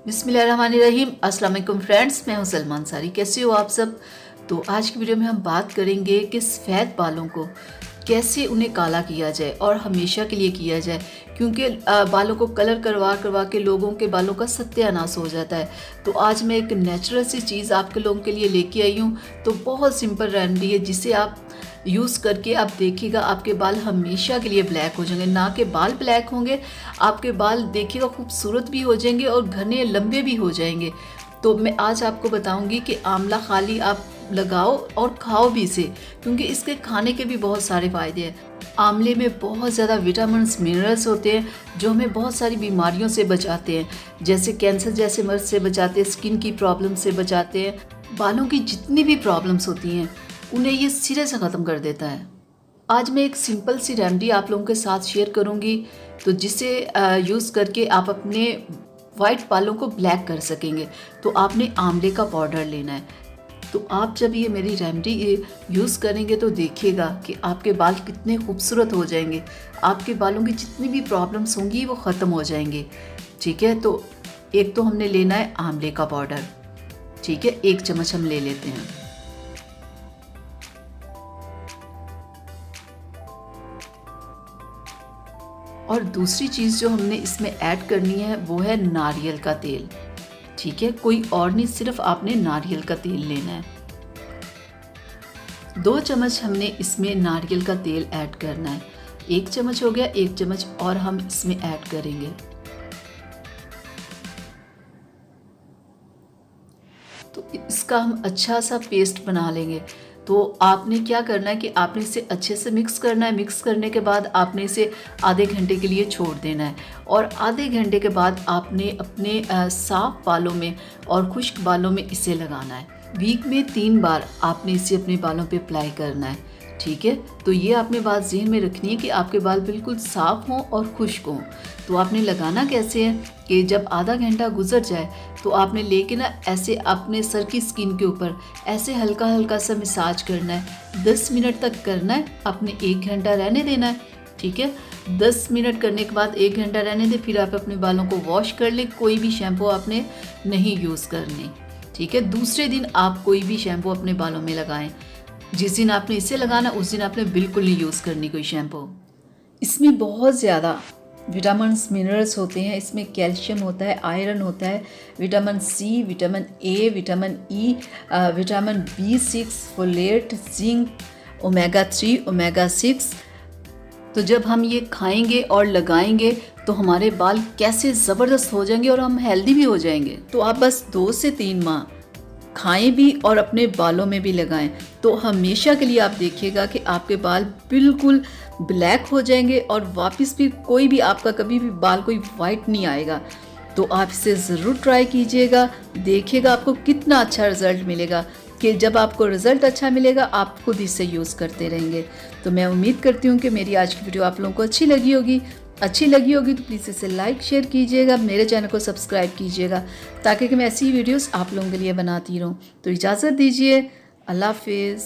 बिस्मिल्लाहिर्रहमानिर्रहीम। अस्सलाम वालेकुम फ्रेंड्स, मैं हूं सलमान सारी। कैसे हो आप सब? तो आज की वीडियो में हम बात करेंगे कि सफ़ेद बालों को कैसे उन्हें काला किया जाए और हमेशा के लिए किया जाए, क्योंकि बालों को कलर करवा करवा के लोगों के बालों का सत्यानाश हो जाता है। तो आज मैं एक नेचुरल सी चीज़ आपके लोगों के लिए लेके आई हूँ। तो बहुत सिंपल रेमेडी है जिसे आप यूज़ करके आप देखिएगा आपके बाल हमेशा के लिए ब्लैक हो जाएंगे। ना के बाल ब्लैक होंगे, आपके बाल देखिएगा खूबसूरत भी हो जाएंगे और घने लंबे भी हो जाएंगे। तो मैं आज आपको बताऊंगी कि आंवला खाली आप लगाओ और खाओ भी इसे, क्योंकि इसके खाने के भी बहुत सारे फ़ायदे हैं। आंवले में बहुत ज़्यादा विटामिन्स मिनरल्स होते हैं जो हमें बहुत सारी बीमारियों से बचाते हैं, जैसे कैंसर जैसे मर्ज से बचाते हैं, स्किन की प्रॉब्लम से बचाते हैं। बालों की जितनी भी प्रॉब्लम्स होती हैं उन्हें ये सिरे से ख़त्म कर देता है। आज मैं एक सिंपल सी रेमेडी आप लोगों के साथ शेयर करूंगी, तो जिसे यूज़ करके आप अपने वाइट बालों को ब्लैक कर सकेंगे। तो आपने आंवले का पाउडर लेना है। तो आप जब ये मेरी रेमेडी यूज़ करेंगे तो देखिएगा कि आपके बाल कितने खूबसूरत हो जाएंगे। आपके बालों की जितनी भी प्रॉब्लम्स होंगी वो ख़त्म हो जाएंगे। ठीक है, तो एक तो हमने लेना है आंवले का पाउडर। ठीक है, 1 चम्मच हम ले लेते हैं। और दूसरी चीज़ जो हमने इसमें ऐड करनी है वो है नारियल का तेल। ठीक है, कोई और नहीं, सिर्फ आपने नारियल का तेल लेना है। 2 चम्मच हमने इसमें नारियल का तेल ऐड करना है। 1 चम्मच हो गया, 1 चम्मच और हम इसमें ऐड करेंगे। तो इसका हम अच्छा सा पेस्ट बना लेंगे। तो आपने क्या करना है कि आपने इसे अच्छे से मिक्स करना है। मिक्स करने के बाद आपने इसे आधे घंटे के लिए छोड़ देना है, और आधे घंटे के बाद आपने अपने साफ बालों में और खुश्क बालों में इसे लगाना है। वीक में 3 बार आपने इसे अपने बालों पे अप्लाई करना है। ठीक है, तो ये आपने बात ज़हन में रखनी है कि आपके बाल बिल्कुल साफ़ हों और खुश्क हों। तो आपने लगाना कैसे है कि जब आधा घंटा गुजर जाए तो आपने लेके ना ऐसे अपने सर की स्किन के ऊपर ऐसे हल्का हल्का सा मसाज करना है। 10 मिनट तक करना है, आपने 1 घंटा रहने देना है। ठीक है, 10 मिनट करने के बाद 1 घंटा रहने दें, फिर आप अपने बालों को वॉश कर लें। कोई भी शैम्पू आपने नहीं यूज़ करनी। ठीक है, दूसरे दिन आप कोई भी शैम्पू अपने बालों में लगाएं। जिस दिन आपने इसे लगाना उस दिन आपने बिल्कुल नहीं यूज़ करनी कोई शैम्पू। इसमें बहुत ज़्यादा विटामिन्स मिनरल्स होते हैं। इसमें कैल्शियम होता है, आयरन होता है, vitamin C, vitamin A, vitamin E, vitamin B6, folate, zinc, omega 3, omega 6। तो जब हम ये खाएंगे और लगाएंगे तो हमारे बाल कैसे ज़बरदस्त हो जाएंगे और हम हेल्दी भी हो जाएंगे। तो आप बस 2 से 3 माह खाएं भी और अपने बालों में भी लगाएं, तो हमेशा के लिए आप देखिएगा कि आपके बाल बिल्कुल ब्लैक हो जाएंगे और वापस भी कोई भी आपका कभी भी बाल कोई वाइट नहीं आएगा। तो आप इसे ज़रूर ट्राई कीजिएगा, देखिएगा आपको कितना अच्छा रिज़ल्ट मिलेगा। कि जब आपको रिज़ल्ट अच्छा मिलेगा आप खुद इसे यूज़ करते रहेंगे। तो मैं उम्मीद करती हूँ कि मेरी आज की वीडियो आप लोगों को अच्छी लगी होगी तो प्लीज़ इसे लाइक शेयर कीजिएगा, मेरे चैनल को सब्सक्राइब कीजिएगा, ताकि मैं ऐसी वीडियोस आप लोगों के लिए बनाती रहूँ। तो इजाज़त दीजिए, अल्लाह हाफिज़।